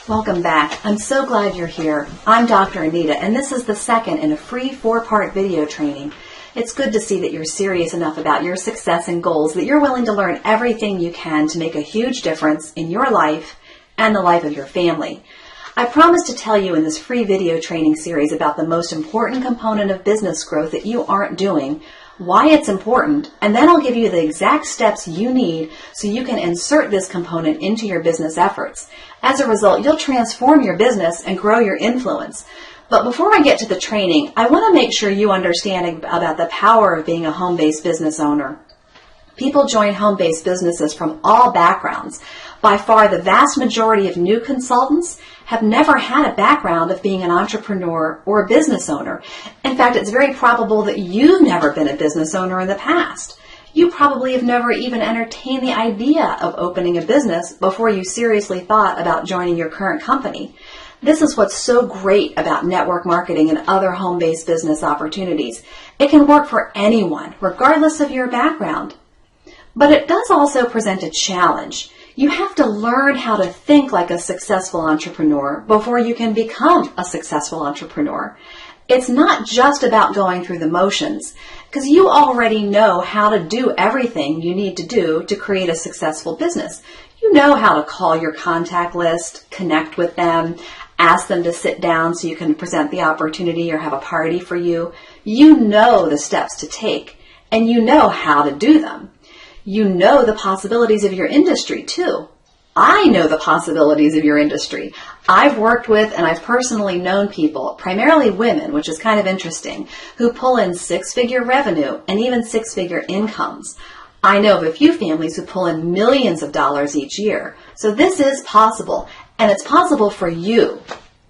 Welcome back. I'm so glad you're here. I'm Dr. Anita, and this is the second in a free 4-part video training. It's good to see that you're serious enough about your success and goals that you're willing to learn everything you can to make a huge difference in your life and the life of your family. I promised to tell you in this free video training series about the most important component of business growth that you aren't doing, why it's important, and then I'll give you the exact steps you need so you can insert this component into your business efforts. As a result, you'll transform your business and grow your influence. But before I get to the training, I want to make sure you understand about the power of being a home-based business owner. People join home-based businesses from all backgrounds. By far, the vast majority of new consultants have never had a background of being an entrepreneur or a business owner. In fact, it's very probable that you've never been a business owner in the past. You probably have never even entertained the idea of opening a business before you seriously thought about joining your current company. This is what's so great about network marketing and other home-based business opportunities. It can work for anyone, regardless of your background. But it does also present a challenge. You have to learn how to think like a successful entrepreneur before you can become a successful entrepreneur. It's not just about going through the motions, because you already know how to do everything you need to do to create a successful business. You know how to call your contact list, connect with them, ask them to sit down so you can present the opportunity or have a party for you. You know the steps to take, and you know how to do them. You know the possibilities of your industry too. I know the possibilities of your industry. I've worked with and I've personally known people, primarily women, which is kind of interesting, who pull in 6-figure revenue and even 6-figure incomes. I know of a few families who pull in millions of dollars each year. So this is possible, and it's possible for you.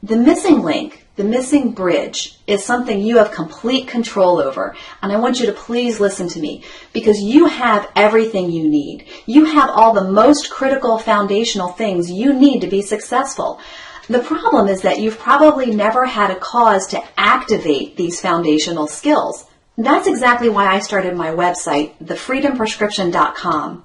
The missing link, the missing bridge, is something you have complete control over. And I want you to please listen to me, because you have everything you need. You have all the most critical foundational things you need to be successful. The problem is that you've probably never had a cause to activate these foundational skills. That's exactly why I started my website, thefreedomprescription.com.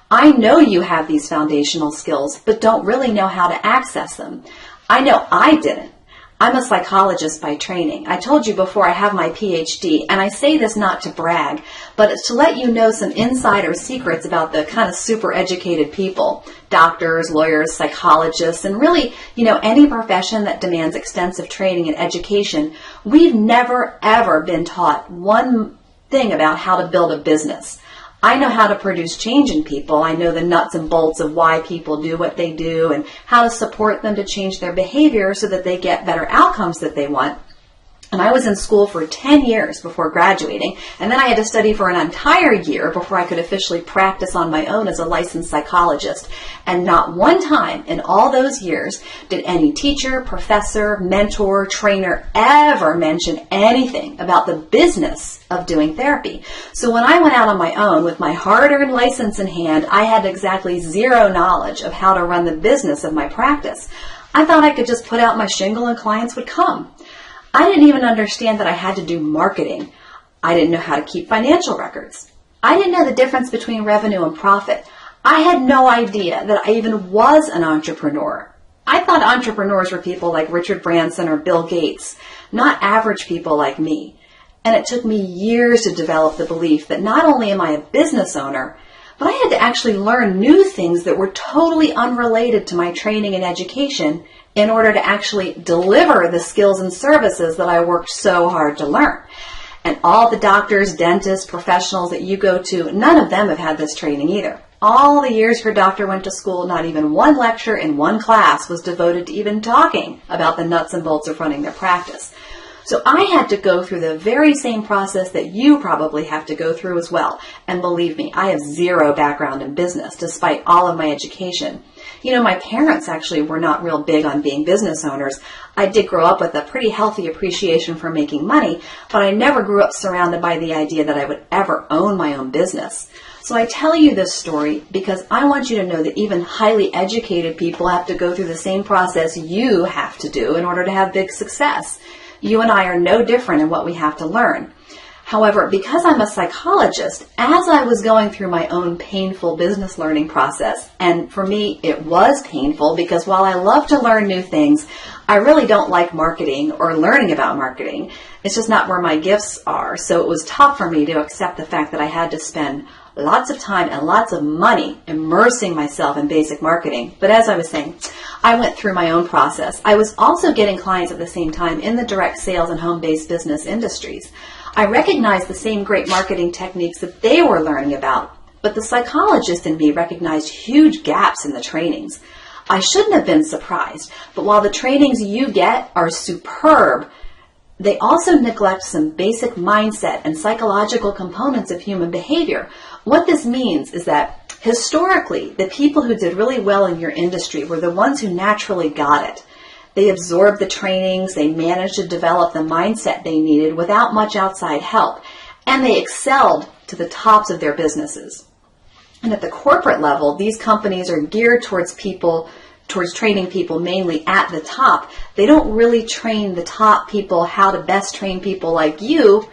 I know you have these foundational skills, but don't really know how to access them. I know I didn't. I'm a psychologist by training. I told you before I have my PhD, and I say this not to brag, but it's to let you know some insider secrets about the kind of super educated people, doctors, lawyers, psychologists, and really, any profession that demands extensive training and education. We've never, ever been taught one thing about how to build a business. I know how to produce change in people. I know the nuts and bolts of why people do what they do and how to support them to change their behavior so that they get better outcomes that they want. And I was in school for 10 years before graduating, and then I had to study for an entire year before I could officially practice on my own as a licensed psychologist. And not one time in all those years did any teacher, professor, mentor, trainer ever mention anything about the business of doing therapy. So when I went out on my own with my hard-earned license in hand, I had exactly zero knowledge of how to run the business of my practice. I thought I could just put out my shingle and clients would come. I didn't even understand that I had to do marketing. I didn't know how to keep financial records. I didn't know the difference between revenue and profit. I had no idea that I even was an entrepreneur. I thought entrepreneurs were people like Richard Branson or Bill Gates, not average people like me. And it took me years to develop the belief that not only am I a business owner, but I had to actually learn new things that were totally unrelated to my training and education in order to actually deliver the skills and services that I worked so hard to learn. And all the doctors, dentists, professionals that you go to, none of them have had this training either. All the years your doctor went to school, not even one lecture in one class was devoted to even talking about the nuts and bolts of running their practice. So I had to go through the very same process that you probably have to go through as well. And believe me, I have zero background in business, despite all of my education. My parents actually were not real big on being business owners. I did grow up with a pretty healthy appreciation for making money, but I never grew up surrounded by the idea that I would ever own my own business. So I tell you this story because I want you to know that even highly educated people have to go through the same process you have to do in order to have big success. You and I are no different in what we have to learn. However, because I'm a psychologist, as I was going through my own painful business learning process, and for me it was painful because while I love to learn new things, I really don't like marketing or learning about marketing. It's just not where my gifts are. So it was tough for me to accept the fact that I had to spend lots of time and lots of money immersing myself in basic marketing. But as I was saying, I went through my own process. I was also getting clients at the same time in the direct sales and home-based business industries. I recognized the same great marketing techniques that they were learning about, but the psychologist in me recognized huge gaps in the trainings. I shouldn't have been surprised, but while the trainings you get are superb, they also neglect some basic mindset and psychological components of human behavior. What this means is that historically, the people who did really well in your industry were the ones who naturally got it. They absorbed the trainings, they managed to develop the mindset they needed without much outside help, and they excelled to the tops of their businesses. And at the corporate level, these companies are geared towards training people mainly at the top. They don't really train the top people how to best train people like you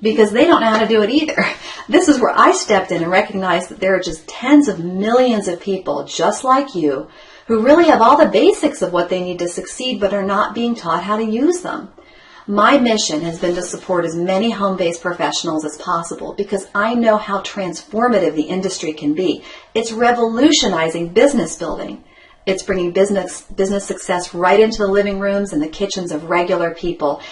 because they don't know how to do it either. This is where I stepped in and recognized that there are just tens of millions of people just like you who really have all the basics of what they need to succeed but are not being taught how to use them. My mission has been to support as many home-based professionals as possible because I know how transformative the industry can be. It's revolutionizing business building. It's bringing business success right into the living rooms and the kitchens of regular people.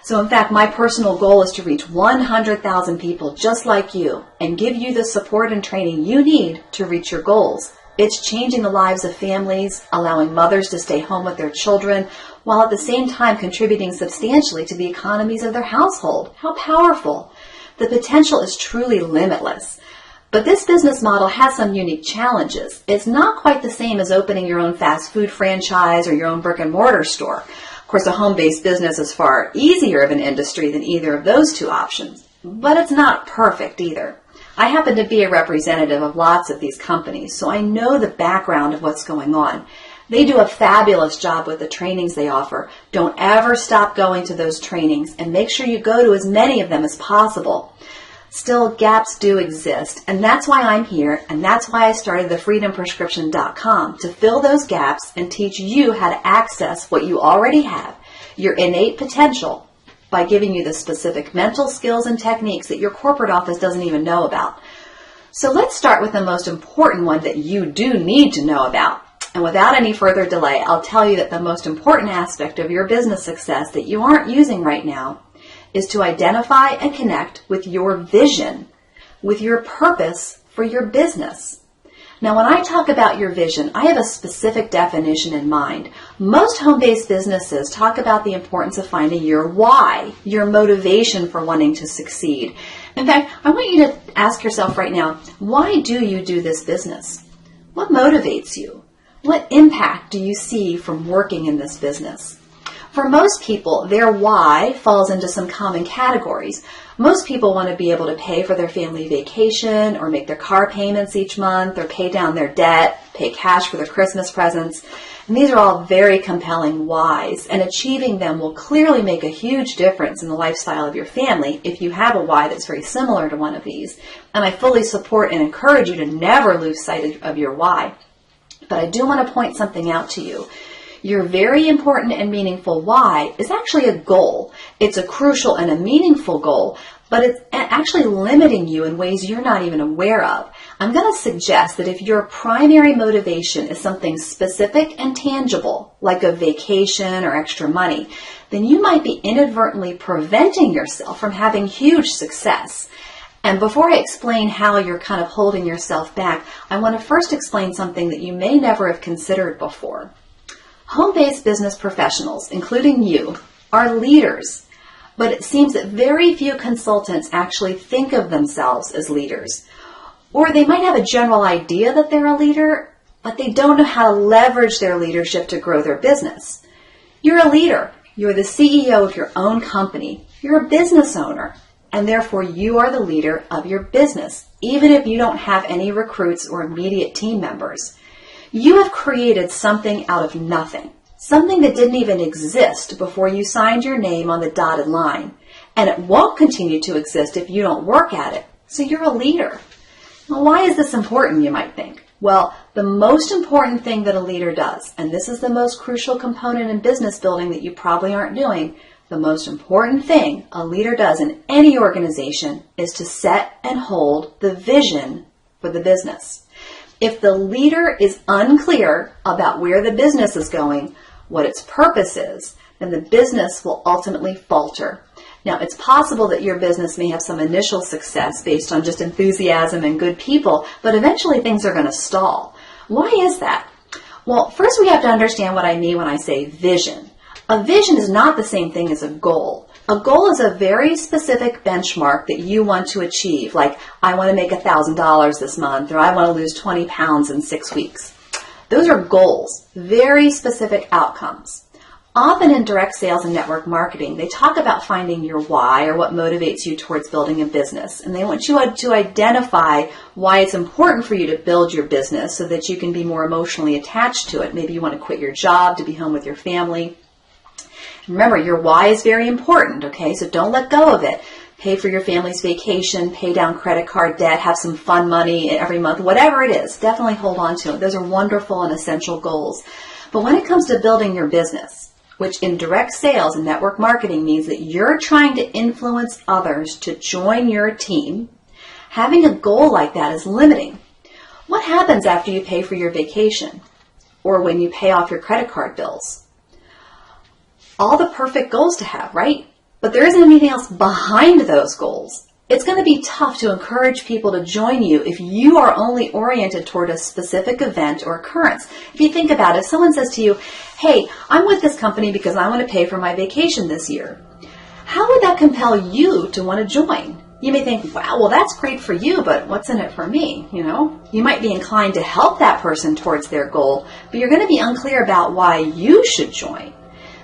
So in fact, my personal goal is to reach 100,000 people just like you and give you the support and training you need to reach your goals. It's changing the lives of families, allowing mothers to stay home with their children, while at the same time contributing substantially to the economies of their household. How powerful! The potential is truly limitless. But this business model has some unique challenges. It's not quite the same as opening your own fast food franchise or your own brick and mortar store. Of course, a home-based business is far easier of an industry than either of those two options, but it's not perfect either. I happen to be a representative of lots of these companies, so I know the background of what's going on. They do a fabulous job with the trainings they offer. Don't ever stop going to those trainings and make sure you go to as many of them as possible. Still, gaps do exist, and that's why I'm here, and that's why I started thefreedomprescription.com, to fill those gaps and teach you how to access what you already have, your innate potential, by giving you the specific mental skills and techniques that your corporate office doesn't even know about. So let's start with the most important one that you do need to know about. And without any further delay, I'll tell you that the most important aspect of your business success that you aren't using right now is to identify and connect with your vision, with your purpose for your business. Now, when I talk about your vision, I have a specific definition in mind. Most home-based businesses talk about the importance of finding your why, your motivation for wanting to succeed. In fact, I want you to ask yourself right now, why do you do this business? What motivates you? What impact do you see from working in this business? For most people, their why falls into some common categories. Most people want to be able to pay for their family vacation or make their car payments each month or pay down their debt, pay cash for their Christmas presents. And these are all very compelling whys, and achieving them will clearly make a huge difference in the lifestyle of your family if you have a why that's very similar to one of these. And I fully support and encourage you to never lose sight of your why. But I do want to point something out to you. Your very important and meaningful why is actually a goal. It's a crucial and a meaningful goal, but it's actually limiting you in ways you're not even aware of. I'm going to suggest that if your primary motivation is something specific and tangible, like a vacation or extra money, then you might be inadvertently preventing yourself from having huge success. And before I explain how you're kind of holding yourself back, I want to first explain something that you may never have considered before. Home-based business professionals, including you, are leaders, but it seems that very few consultants actually think of themselves as leaders. Or they might have a general idea that they're a leader, but they don't know how to leverage their leadership to grow their business. You're a leader. You're the CEO of your own company. You're a business owner, and therefore you are the leader of your business, even if you don't have any recruits or immediate team members. You have created something out of nothing, something that didn't even exist before you signed your name on the dotted line. and it won't continue to exist if you don't work at it. So you're a leader. Well, why is this important, you might think? Well, the most important thing that a leader does, and this is the most crucial component in business building that you probably aren't doing, the most important thing a leader does in any organization is to set and hold the vision for the business. If the leader is unclear about where the business is going, what its purpose is, then the business will ultimately falter. Now, it's possible that your business may have some initial success based on just enthusiasm and good people, but eventually things are going to stall. Why is that? Well, first we have to understand what I mean when I say vision. A vision is not the same thing as a goal. A goal is a very specific benchmark that you want to achieve, like I want to make $1,000 this month, or I want to lose 20 pounds in 6 weeks. Those are goals, very specific outcomes. Often in direct sales and network marketing, they talk about finding your why, or what motivates you towards building a business. And they want you to identify why it's important for you to build your business so that you can be more emotionally attached to it. Maybe you want to quit your job to be home with your family. Remember, your why is very important, okay? So don't let go of it. Pay for your family's vacation, pay down credit card debt, have some fun money every month, whatever it is, definitely hold on to it. Those are wonderful and essential goals. But when it comes to building your business, which in direct sales and network marketing means that you're trying to influence others to join your team, having a goal like that is limiting. What happens after you pay for your vacation or when you pay off your credit card bills? All the perfect goals to have, right? But there isn't anything else behind those goals. It's going to be tough to encourage people to join you if you are only oriented toward a specific event or occurrence. If you think about it, if someone says to you, hey, I'm with this company because I want to pay for my vacation this year, how would that compel you to want to join? You may think, wow, well, that's great for you, but what's in it for me? You might be inclined to help that person towards their goal, but you're going to be unclear about why you should join.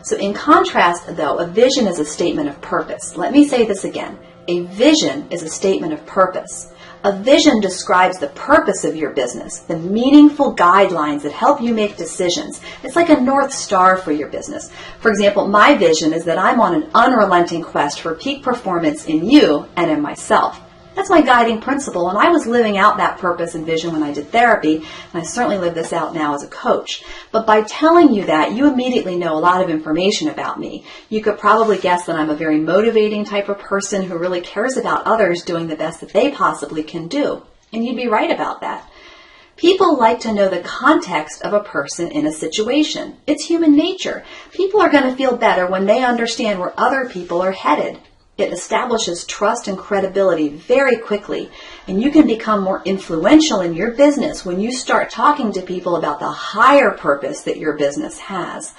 So in contrast, though, a vision is a statement of purpose. Let me say this again. A vision is a statement of purpose. A vision describes the purpose of your business, the meaningful guidelines that help you make decisions. It's like a North Star for your business. For example, my vision is that I'm on an unrelenting quest for peak performance in you and in myself. That's my guiding principle, and I was living out that purpose and vision when I did therapy, and I certainly live this out now as a coach. But by telling you that, you immediately know a lot of information about me. You could probably guess that I'm a very motivating type of person who really cares about others doing the best that they possibly can do. And you'd be right about that. People like to know the context of a person in a situation. It's human nature. People are going to feel better when they understand where other people are headed. It establishes trust and credibility very quickly, and you can become more influential in your business when you start talking to people about the higher purpose that your business has.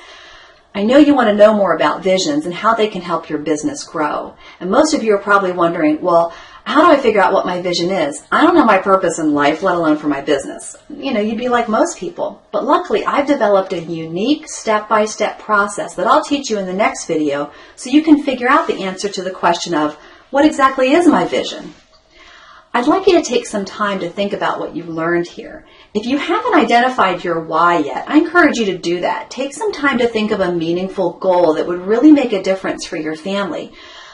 I know you want to know more about visions and how they can help your business grow. And most of you are probably wondering, well, how do I figure out what my vision is? I don't know my purpose in life, let alone for my business. You'd be like most people. But luckily, I've developed a unique step-by-step process that I'll teach you in the next video so you can figure out the answer to the question of, what exactly is my vision? I'd like you to take some time to think about what you've learned here. If you haven't identified your why yet, I encourage you to do that. Take some time to think of a meaningful goal that would really make a difference for your family.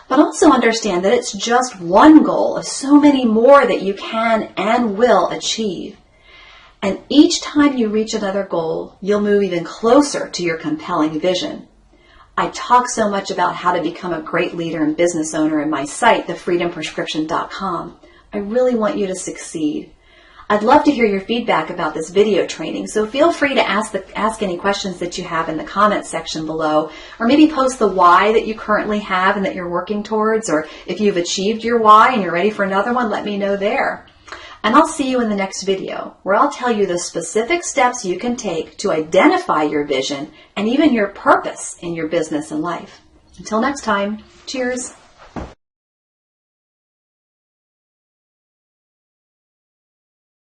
But also understand that it's just one goal of so many more that you can and will achieve. And each time you reach another goal, you'll move even closer to your compelling vision. I talk so much about how to become a great leader and business owner in my site, thefreedomprescription.com. I really want you to succeed. I'd love to hear your feedback about this video training, so feel free to ask any questions that you have in the comments section below, or maybe post the why that you currently have and that you're working towards, or if you've achieved your why and you're ready for another one, let me know there. And I'll see you in the next video, where I'll tell you the specific steps you can take to identify your vision and even your purpose in your business and life. Until next time, cheers.